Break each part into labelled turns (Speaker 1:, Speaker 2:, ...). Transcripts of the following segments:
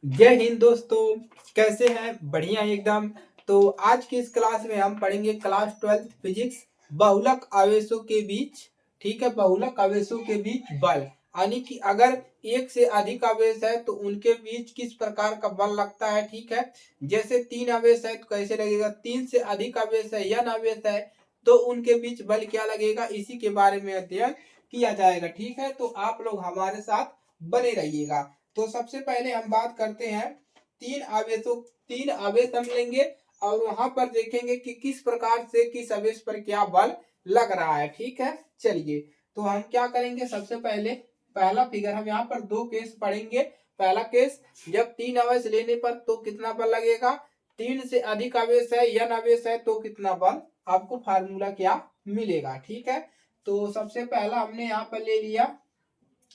Speaker 1: जय हिंद दोस्तों। कैसे हैं? बढ़िया एकदम। तो आज की इस क्लास में हम पढ़ेंगे क्लास 12 फिजिक्स, बहुलक आवेशों के बीच। ठीक है, बहुलक आवेशों के बीच बल, यानी कि अगर एक से अधिक आवेश है तो उनके बीच किस प्रकार का बल लगता है। ठीक है, जैसे तीन आवेश है तो कैसे लगेगा, तीन से अधिक आवेश है, n आवेश है तो उनके बीच बल क्या लगेगा, इसी के बारे में अध्ययन किया जाएगा। ठीक है, तो आप लोग हमारे साथ बने रहिएगा। तो सबसे पहले हम बात करते हैं तीन आवेश हम लेंगे और वहां पर देखेंगे कि किस प्रकार से किस आवेश पर क्या बल लग रहा है। ठीक है, चलिए तो हम क्या करेंगे, सबसे पहले पहला फिगर हम यहाँ पर दो केस पढ़ेंगे। पहला केस, जब तीन आवेश लेने पर तो कितना बल लगेगा, तीन से अधिक आवेश है, n आवेश है तो कितना बल, आपको फार्मूला क्या मिलेगा। ठीक है, तो सबसे पहला हमने यहाँ पर ले लिया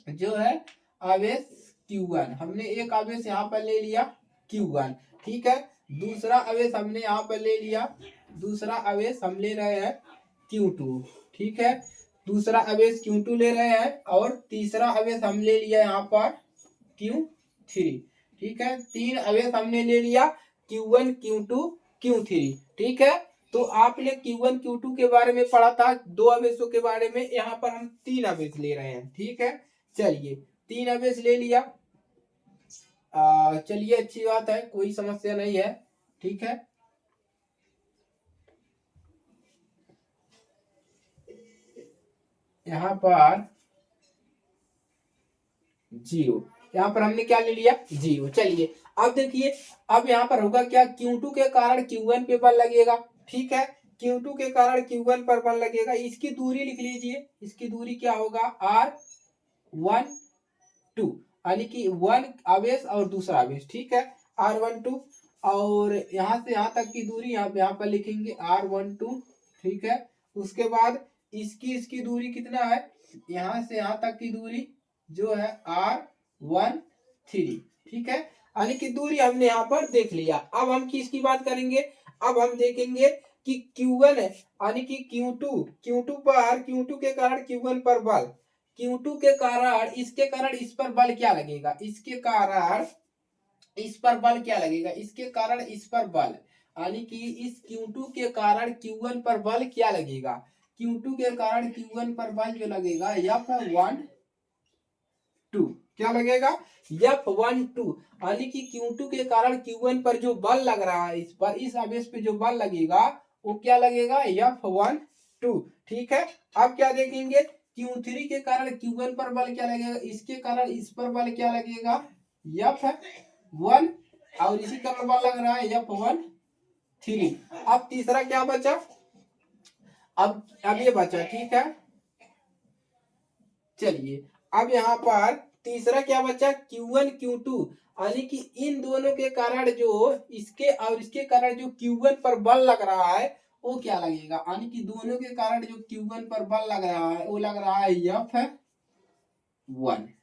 Speaker 1: जो है आवेश Q1, हमने एक आवेश यहाँ पर ले लिया Q1। ठीक है, दूसरा आवेश हमने यहाँ पर ले लिया, दूसरा आवेश हम ले रहे हैं Q2। ठीक है, दूसरा आवेश Q2 ले रहे हैं और तीसरा आवेश हम ले लिया यहाँ पर Q3। ठीक है, तीन आवेश हमने ले लिया Q1 Q2 Q3। ठीक है, तो आपने Q1 Q2 के बारे में पढ़ा था, दो आवेशों के बारे में। यहाँ पर हम तीन आवेश ले रहे हैं। ठीक है, चलिए तीन आवेश ले लिया। चलिए अच्छी बात है, कोई समस्या नहीं है। ठीक है, यहाँ पर जीरो, यहाँ पर हमने क्या ले लिया, जीरो। चलिए अब देखिए, अब यहाँ पर होगा क्या, Q2 के कारण Q1 पे बल लगेगा। ठीक है, Q2 के कारण Q1 पर बल लगेगा। इसकी दूरी लिख लीजिए, इसकी दूरी क्या होगा, R12, यानी कि वन आवेश और दूसरा आवेश। ठीक है, R12 और यहाँ से यहाँ तक की दूरी यहाँ पर लिखेंगे R12। ठीक है, उसके बाद इसकी दूरी कितना है, यहाँ से यहाँ तक की दूरी जो है R13। ठीक है, यानी कि दूरी हमने यहाँ पर देख लिया। अब हम किसकी बात करेंगे, अब हम देखेंगे कि Q1 है, यानी कि Q2 के कारण Q1 पर बल, Q2 के कारण इसके कारण इस पर बल क्या लगेगा, इसके कारण इस पर बल क्या लगेगा, इसके कारण इस पर बल, यानी कि इस Q2 के कारण Q1 पर बल क्या लगेगा, Q2 के कारण Q1 पर बल जो लगेगा F12, क्या लगेगा, F12, यानी कि Q2 के कारण Q1 पर जो बल लग रहा है, इस पर इस आवेश पे जो बल लगेगा वो क्या लगेगा, F12। ठीक है, अब क्या देखेंगे, Q3 के कारण Q1 पर बल क्या लगेगा, इसके कारण इस पर बल क्या लगेगा, F1, और इसी कारण बल लग रहा है F13। अब तीसरा क्या बचा, अब ये बचा। ठीक है, चलिए अब यहाँ पर तीसरा क्या बचा, Q1 Q2, यानी कि इन दोनों के कारण जो इसके और इसके कारण जो Q1 पर बल लग रहा है वो क्या लगेगा, यानी कि दोनों के कारण जो Q1 पर बल लग रहा है वो लग रहा है F1।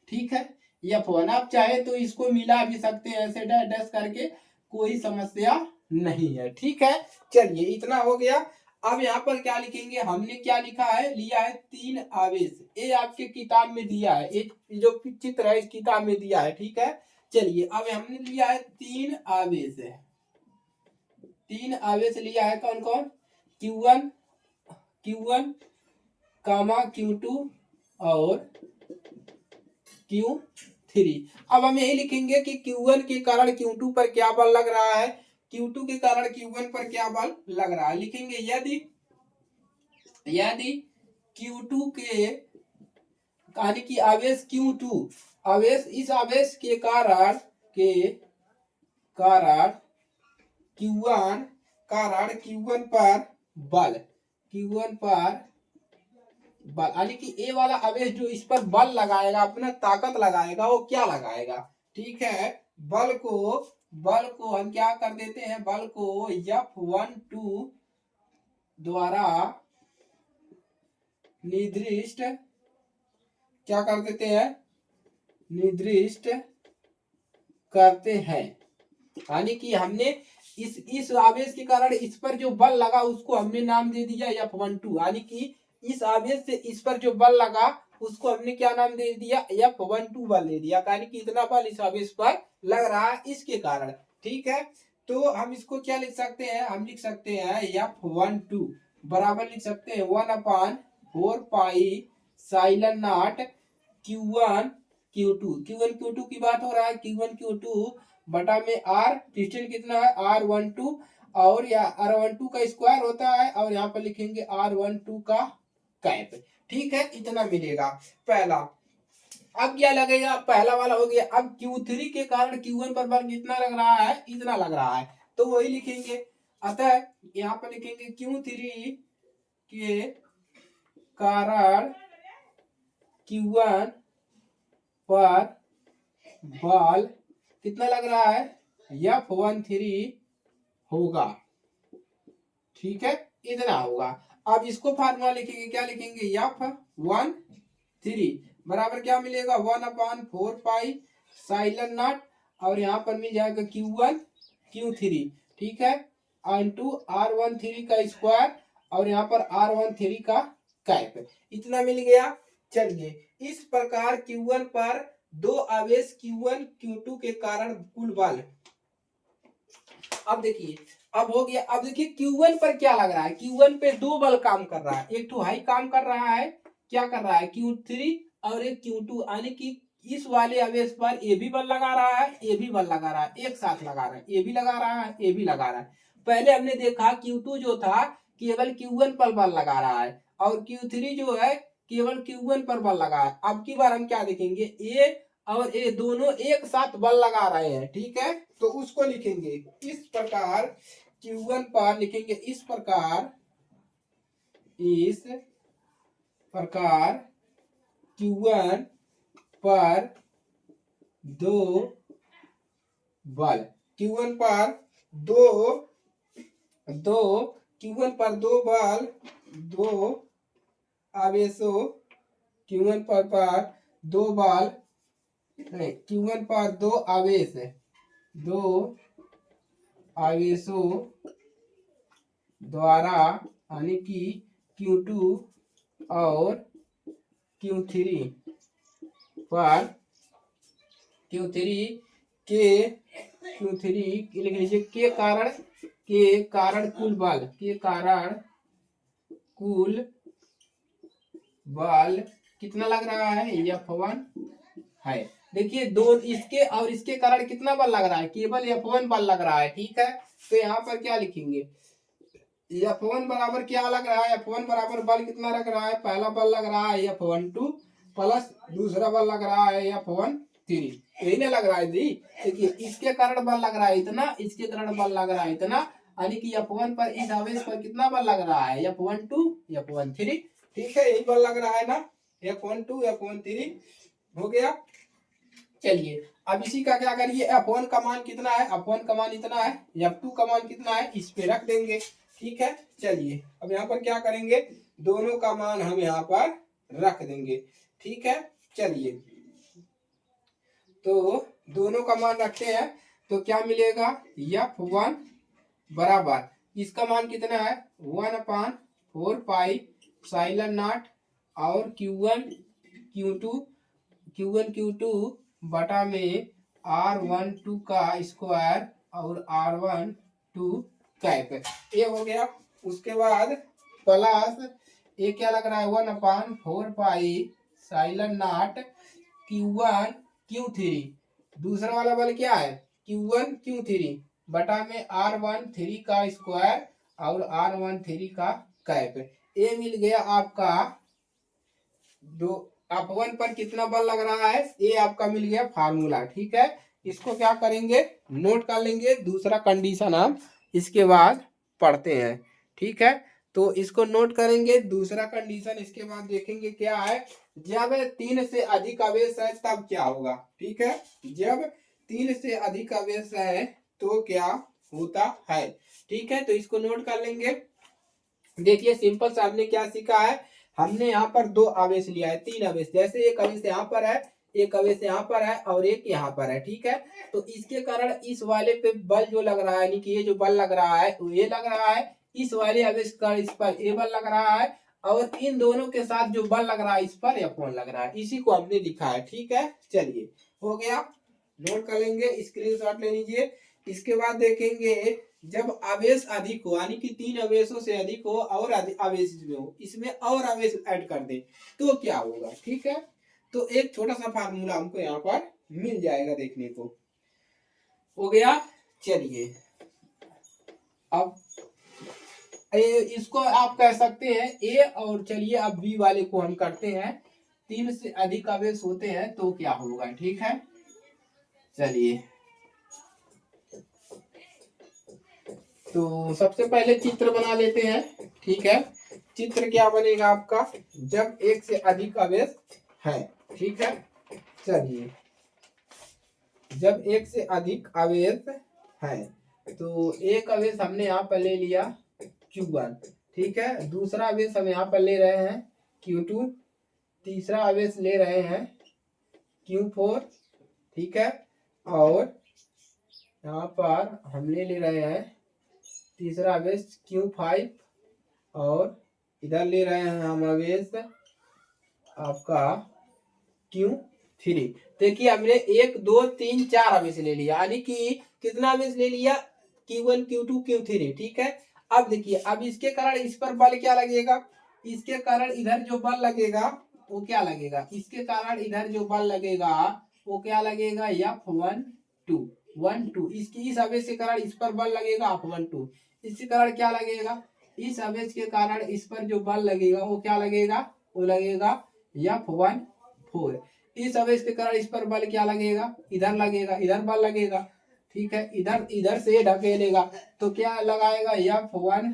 Speaker 1: ठीक है, F1, आप चाहे तो इसको मिला भी सकते हैं ऐसे डैश करके, कोई समस्या नहीं है। ठीक है, चलिए इतना हो गया। अब यहाँ पर क्या लिखेंगे, हमने क्या लिखा है, लिया है तीन आवेश, ये आपके किताब में दिया है, एक जो चित्र है इस किताब में दिया है। ठीक है, चलिए अब हमने लिया है तीन आवेश है, तीन आवेश लिया है, कौन कौन, Q1 कामा Q2 और Q3। अब हम यही लिखेंगे कि Q1 के कारण Q2 पर क्या बल लग रहा है, Q2 के कारण Q1 पर क्या बल लग रहा है। लिखेंगे यदि Q2 के, यानी कि आवेश Q2, आवेश इस आवेश के कारण Q1 पर बल, यानी कि ए वाला आवेश जो इस पर बल लगाएगा, अपना ताकत लगाएगा, वो क्या लगाएगा। ठीक है, बल को हम क्या कर देते हैं, बल को F12 द्वारा निर्दिष्ट क्या कर देते हैं, निर्दिष्ट करते हैं, यानी कि हमने इस आवेश के कारण इस पर जो बल लगा उसको हमने नाम दे दिया F12, यानी कि इस आवेश से इस पर जो बल लगा उसको हमने क्या नाम दे दिया, F12 बल दे दिया, यानी कि इतना बल इस आवेश पर लग रहा है इसके कारण। ठीक है, तो हम इसको क्या लिख सकते हैं, हम लिख सकते हैं F12 बराबर लिख सकते हैं 1/4 साइलन not Q1 Q2। Q1 Q2 की बात हो रहा है, Q1 Q2 बटा में R, डिस्टेंस कितना है R12, और या R12 का स्क्वायर होता है, और यहाँ पर लिखेंगे R12 का कैप। ठीक है, इतना मिलेगा पहला। अब क्या लगेगा, पहला वाला हो गया। अब Q3 के कारण Q1 पर बल कितना लग रहा है, इतना लग रहा है, तो वही लिखेंगे। अतः यहाँ पर लिखेंगे Q3 के कारण Q1 पर बल कितना लग रहा है, F13 होगा। ठीक है, इतना होगा। अब इसको फार्मूला लिखेंगे, क्या लिखेंगे, F13 बराबर क्या मिलेगा 1/4 साइलन नॉट, और यहाँ पर मिल जाएगा Q1 Q3। ठीक है, इंटू R13 का स्क्वायर, और यहाँ पर R13 का कैप, इतना मिल गया। चलिए, इस प्रकार Q1 पर दो आवेश Q1 Q2 के कारण कुल बल। अब देखिए, अब हो गया। अब देखिए Q1 पर क्या लग रहा है, Q1 पे दो बल काम कर रहा है, एक तो हाई काम कर रहा है, क्या कर रहा है Q3, और एक Q2, यानी कि इस वाले आवेश पर ए भी बल लगा रहा है, ए भी बल लगा रहा है, एक साथ लगा रहा है, ए भी लगा रहा है, ए भी लगा रहा है। पहले हमने देखा Q2 जो था केवल Q1 पर बल लगा रहा है, और Q3 जो है केवल Q1 पर बल लगा है। अब की बार हम क्या देखेंगे, ए और ए दोनों एक साथ बल लगा रहे हैं। ठीक है, तो उसको लिखेंगे इस प्रकार, Q1 पर लिखेंगे इस प्रकार Q1 पर दो बल, Q1 पर Q1 पर दो बल, दो आवेशों, Q1 पर दो बल नहीं, Q1 पर दो आवेशों द्वारा, यानी कि Q2 और Q3 पर Q3 लिख लीजिए के कारण कुल बल कितना लग रहा है, F1 है। देखिए, दो इसके और इसके कारण कितना बल लग रहा है, केवल F1 बल लग रहा है। ठीक है, तो यहाँ पर क्या लिखेंगे, F1 बराबर क्या लग रहा है, F1 बराबर बल कितना लग रहा है, पहला बल लग रहा है F12 प्लस दूसरा बल लग रहा है F13, यही ना लग रहा है जी। देखिए, इसके कारण बल लग रहा है इतना, इसके कारण बल लग रहा है इतना, यानी कि F1 पर इस आवेश पर कितना बल लग रहा है, F12 F13। ठीक है, यही बल लग रहा है ना, F12 F13 हो गया। चलिए, अब इसी का क्या करिए, F1 का मान कितना है, F1 का मान इतना है, F2 का मान कितना है, इस पे रख देंगे। ठीक है, चलिए अब यहाँ पर क्या करेंगे, दोनों का मान हम यहाँ पर रख देंगे। ठीक है, चलिए तो दोनों का मान रखते हैं, तो क्या मिलेगा, F1 बराबर इसका मान कितना है 1/4 साइलन नॉट, और Q1 Q2 बटा में R12 का स्क्वायर और R12 कैप, ये हो गया। उसके बाद प्लस ये क्या लग रहा है 1/4 साइलन नॉट Q1 Q3, दूसरा वाला बल क्या है Q1 Q3 बटा में R13 का स्क्वायर और R13 का कैप, ये मिल गया आपका। दो F1 पर कितना बल लग रहा है, ये आपका मिल गया फार्मूला। ठीक है, इसको क्या करेंगे, नोट कर लेंगे। दूसरा कंडीशन हम इसके बाद पढ़ते हैं। ठीक है, तो इसको नोट करेंगे, दूसरा कंडीशन इसके बाद देखेंगे क्या है, जब 3 से अधिक आवेश है तब क्या होगा। ठीक है, जब 3 से अधिक आवेश है तो क्या होता है। ठीक है, तो इसको नोट कर लेंगे। देखिए, सिंपल सा हमने क्या सीखा है, हमने यहाँ पर दो आवेश लिया है, 3 आवेश, जैसे एक आवेश यहाँ पर है, एक आवेश यहाँ पर है, और एक यहाँ पर है। ठीक है, तो इसके कारण इस वाले पे बल जो लग रहा है, यानी कि ये जो बल लग रहा है वो ये लग रहा है, इस वाले आवेश का इस पर ये बल लग रहा है, और इन दोनों के साथ जो बल लग रहा है इस पर F1 लग रहा है, इसी को हमने लिखा है। ठीक है, चलिए हो गया, नोट कर लेंगे, स्क्रीनशॉट ले लीजिए। इसके बाद देखेंगे जब आवेश अधिक हो, यानी कि 3 आवेशों से अधिक हो और आवेश में हो, इसमें और आवेश ऐड कर दे तो क्या होगा। ठीक है, तो एक छोटा सा फार्मूला हमको यहाँ पर मिल जाएगा देखने को। हो गया, चलिए अब इसको आप कह सकते हैं ए, और चलिए अब बी वाले को हम करते हैं। 3 से अधिक आवेश होते हैं तो क्या होगा। ठीक है, चलिए तो सबसे पहले चित्र बना लेते हैं। ठीक है, चित्र क्या बनेगा आपका, जब एक से अधिक आवेश है। ठीक है, चलिए जब एक से अधिक आवेश है तो एक आवेश हमने यहाँ पर ले लिया Q1। ठीक है, दूसरा आवेश हम यहाँ पर ले रहे हैं Q2, तीसरा आवेश ले रहे हैं Q4। ठीक है, और यहाँ पर हम ले रहे हैं तीसरा आवेश Q5, और इधर ले रहे हैं हम आवेश आपका Q3। देखिए हमने 1 2 3 4 आवेश ले लिया, यानी कि कितना आवेश ले लिया, Q1 Q2 Q3। ठीक है, अब देखिए अब इसके कारण इस पर बल क्या लगेगा, इसके कारण इधर जो बल लगेगा वो क्या लगेगा, इसके कारण इधर जो बल लगेगा वो क्या लगेगा, F1 2 1 2। इसकी इस आवेश के कारण इस पर बल लगेगा F1 2। इसके कारण क्या लगेगा, इस आवेश के कारण इस पर जो बल लगेगा वो क्या लगेगा, वो लगेगा F1 4। इस आवेश के कारण इस पर बल क्या लगेगा, इधर लगेगा, इधर बल लगेगा। ठीक है, इधर इधर से ढकेलेगा तो क्या लगाएगा, F1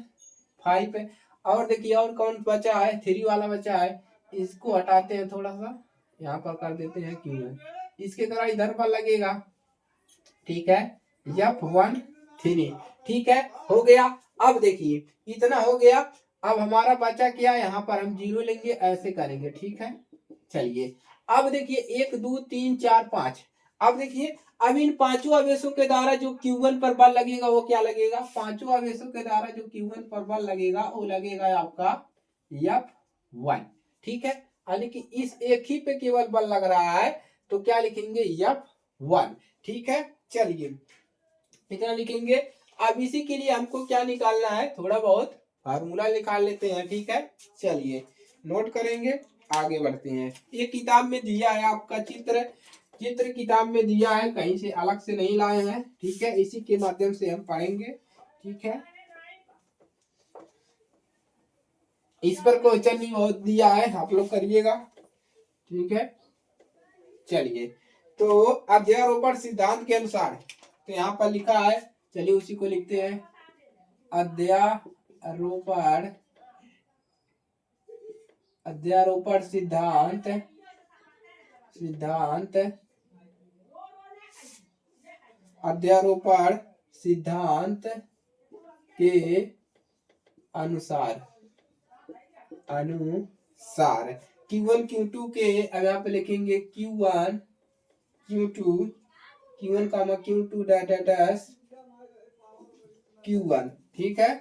Speaker 1: 5। और देखिए और कौन बचा है, 3 वाला बचा है, इसको हटाते हैं, थोड़ा सा यहाँ पर कर देते हैं Q1। इसके कारण इधर बल लगेगा। ठीक है, F1 3। ठीक है, हो गया। अब देखिए इतना हो गया, अब हमारा बचा क्या, यहाँ पर हम 0 लेंगे, ऐसे करेंगे। ठीक है, चलिए अब देखिए 1 2 3 4 5। अब देखिए अब इन पांचों आवेशों के द्वारा जो Q1 पर बल लगेगा वो क्या लगेगा, पांचों आवेशों के द्वारा जो Q1 पर बल लगेगा वो लगेगा आपका F1। ठीक है, यानी कि इस एक ही पे केवल बल लग रहा है तो क्या लिखेंगे, F1। ठीक है, चलिए कितना लिखेंगे। अब इसी के लिए हमको क्या निकालना है, थोड़ा बहुत फार्मूला निकाल लेते हैं। ठीक है, चलिए नोट करेंगे, आगे बढ़ते हैं। ये किताब में दिया है आपका चित्र, चित्र किताब में दिया है, कहीं से अलग से नहीं लाए हैं। ठीक है, इसी के माध्यम से हम पढ़ेंगे। ठीक है, इस पर क्वेश्चन भी बहुत दिया है, आप लोग करिएगा। ठीक है, चलिए तो अध्यारोपण सिद्धांत के अनुसार, तो यहाँ पर लिखा है, चलिए उसी को लिखते हैं। अध्यारोपण अध्यारोपण सिद्धांत अध्यारोपण सिद्धांत के अनुसार Q1 Q2 के, अब यहाँ पे लिखेंगे Q1 Q2 Q1 Q2 dash Q1। ठीक है,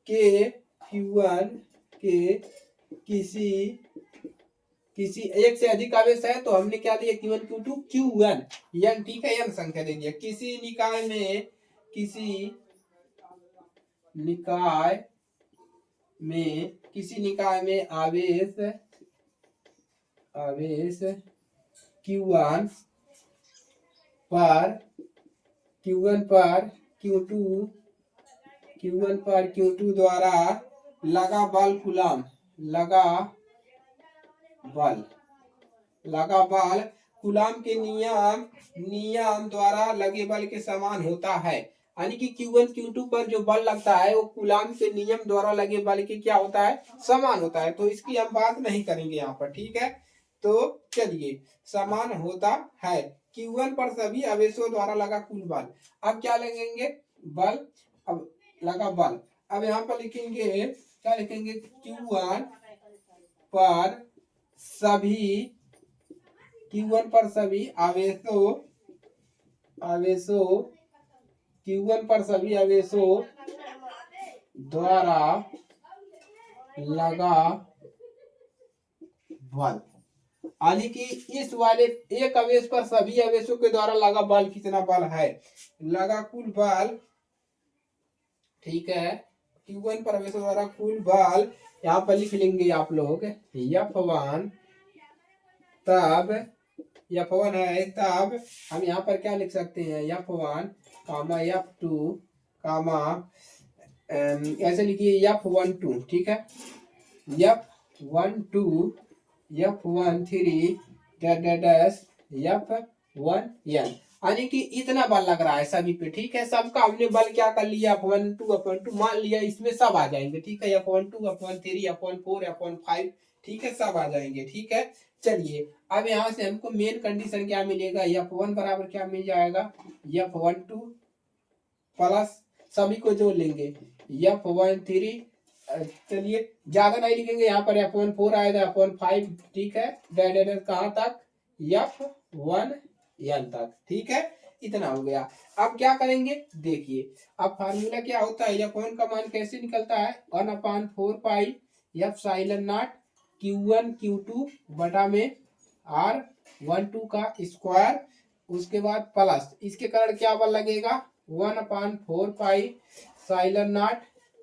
Speaker 1: के Q1 के किसी एक से अधिक आवेश है तो हमने क्या दिया, Q1 Q2 Q1 n। ठीक है, n संख्या दे दिया। किसी निकाय में आवेश Q1 पर Q2 द्वारा लगा बल कूलम, लगा बल कूलम के नियम द्वारा लगे बल के समान होता है। यानी कि Q1 Q2 पर जो बल लगता है वो कूलम के नियम द्वारा लगे बल के क्या होता है, समान होता है। तो इसकी हम बात नहीं करेंगे यहाँ पर। ठीक है, तो चलिए समान होता है Q1 पर सभी आवेशों द्वारा लगा कुल बल। अब क्या लगेंगे, बल, अब लगा बल। अब यहाँ पर लिखेंगे, क्या लिखेंगे, Q1 पर सभी आवेशों द्वारा लगा बल, यानी कि इस वाले एक आवेश पर सभी आवेशों के द्वारा लगा बल कितना बल है, लगा कुल बल, ठीक है, Q1 पर आवेशों द्वारा कुल बल यहाँ पर लिख लेंगे आप लोग F1, तब F1 है, तब हम यहाँ पर क्या लिख सकते हैं F1 कामा F2 कामा ऐसे लिखिए F12, ठीक है, F12 F13 डैश F1n, यानी कि इतना बल लग रहा है सभी पे, ठीक है। सबका हमने बल क्या कर लिया F12 मान लिया, इसमें सब आ जाएंगे, ठीक है, F12 F13 F14 F15, ठीक है, सब आ जाएंगे, ठीक है। चलिए अब यहाँ से हमको मेन कंडीशन क्या मिलेगा, F1 बराबर क्या मिल जाएगा F12 प्लस सभी को जोड़ लेंगे F13, चलिए ज्यादा नहीं लिखेंगे, यहाँ पर F14 आएगा F15, ठीक है, डैश कहाँ तक F1n तक, ठीक है, इतना हो गया। अब क्या करेंगे देखिए, अब फार्मूला क्या होता है, F1 का मान कैसे निकलता है 1/4 पाई F0 Q1 Q2 बटा में R12 का स्क्वायर, उसके बाद प्लस इसके कारण क्या बल लगेगा 1/4 पाई साइलन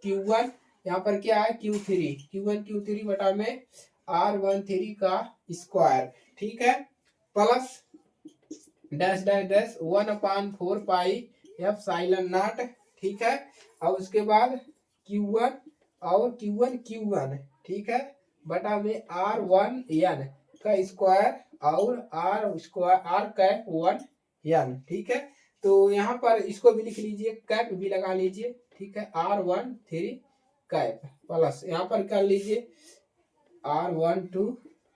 Speaker 1: Q1, यहाँ पर क्या है Q1 Q3 बटा में R13 का स्क्वायर, ठीक है, प्लस डैश डैश डैश 1/4 पाई F0, ठीक है, और उसके बाद Q1 और Q1, ठीक है, बटा में R1n का स्क्वायर और R कैप 1n, ठीक है। तो यहाँ पर इसको भी लिख लीजिए, कैप भी लगा लीजिए, ठीक है, R13 कैप प्लस यहाँ पर कर लीजिए R12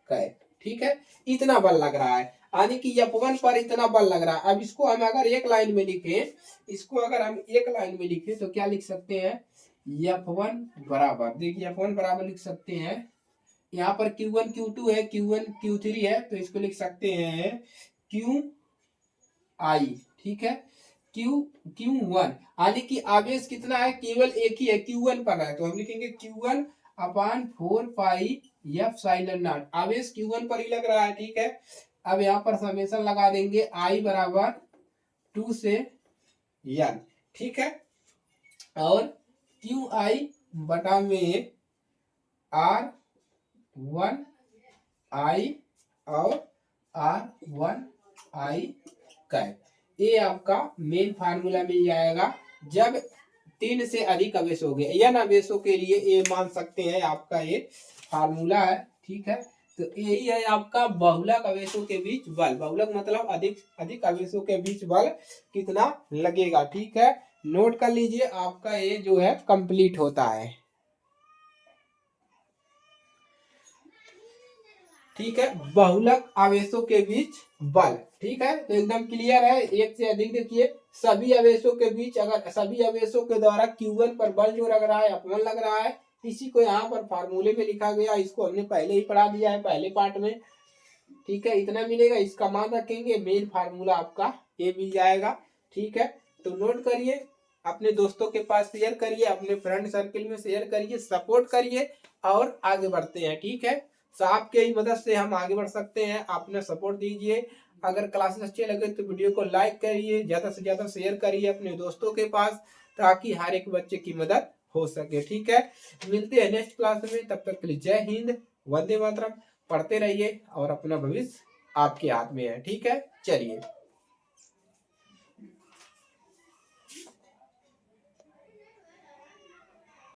Speaker 1: कैप, ठीक है, इतना बल लग रहा है, यानी कि F1 पर इतना बल लग रहा है। अब इसको हम अगर एक लाइन में लिखें, इसको अगर हम एक लाइन में लिखें तो क्या लिख सकते हैं F1 बराबर, देखिए F1 बराबर लिख सकते हैं, यहाँ पर Q1 Q2 है, Q1 Q3 है, तो इसको लिख सकते हैं QI, ठीक है, Q1, यानी कि आवेश कितना है, केवल एक ही है Q1 पर है, तो हम लिखेंगे Q1/4 पाई F0, आवेश Q1 पर ही लग रहा है, ठीक है। अब यहाँ पर समेशन लगा देंगे I बराबर 2 से n, ठीक है, और QI बटा में R1I और R1I कैप, ये आपका मेन फार्मूला मिल जाएगा जब 3 से अधिक आवेश हो गए, n आवेशों के लिए ये मान सकते हैं आपका ये फार्मूला है, ठीक है। तो यही है आपका बहुलक आवेशों के बीच बल, बहुलक मतलब अधिक आवेशों के बीच बल कितना लगेगा, ठीक है, नोट कर लीजिए, आपका ये जो है कंप्लीट होता है, ठीक है, बहुलक आवेशों के बीच बल, ठीक है, तो एकदम क्लियर है। एक से अधिक देखिए सभी आवेशों के बीच, अगर सभी आवेशों के द्वारा Q1 पर बल जो लग रहा है F1 लग रहा है, इसी को यहाँ पर फार्मूले में लिखा गया, इसको हमने पहले ही पढ़ा दिया है पहले पार्ट में, ठीक है, इतना मिलेगा, इसका मान रखेंगे, मेन फार्मूला आपका ये मिल जाएगा, ठीक है। तो नोट करिए, अपने दोस्तों के पास शेयर करिए, अपने फ्रेंड सर्किल में शेयर करिए, सपोर्ट करिए और आगे बढ़ते हैं, ठीक है। तो आपके ही मदद से हम आगे बढ़ सकते हैं, आपने सपोर्ट दीजिए, अगर क्लासेस अच्छे लगे तो वीडियो को लाइक करिए, ज्यादा से ज्यादा शेयर करिए अपने दोस्तों के पास, ताकि हर एक बच्चे की मदद हो सके, ठीक है। मिलते हैं नेक्स्ट क्लास में, तब तक के लिए जय हिंद, वंदे मातरम, पढ़ते रहिए और अपना भविष्य आपके हाथ में है, ठीक है, चलिए।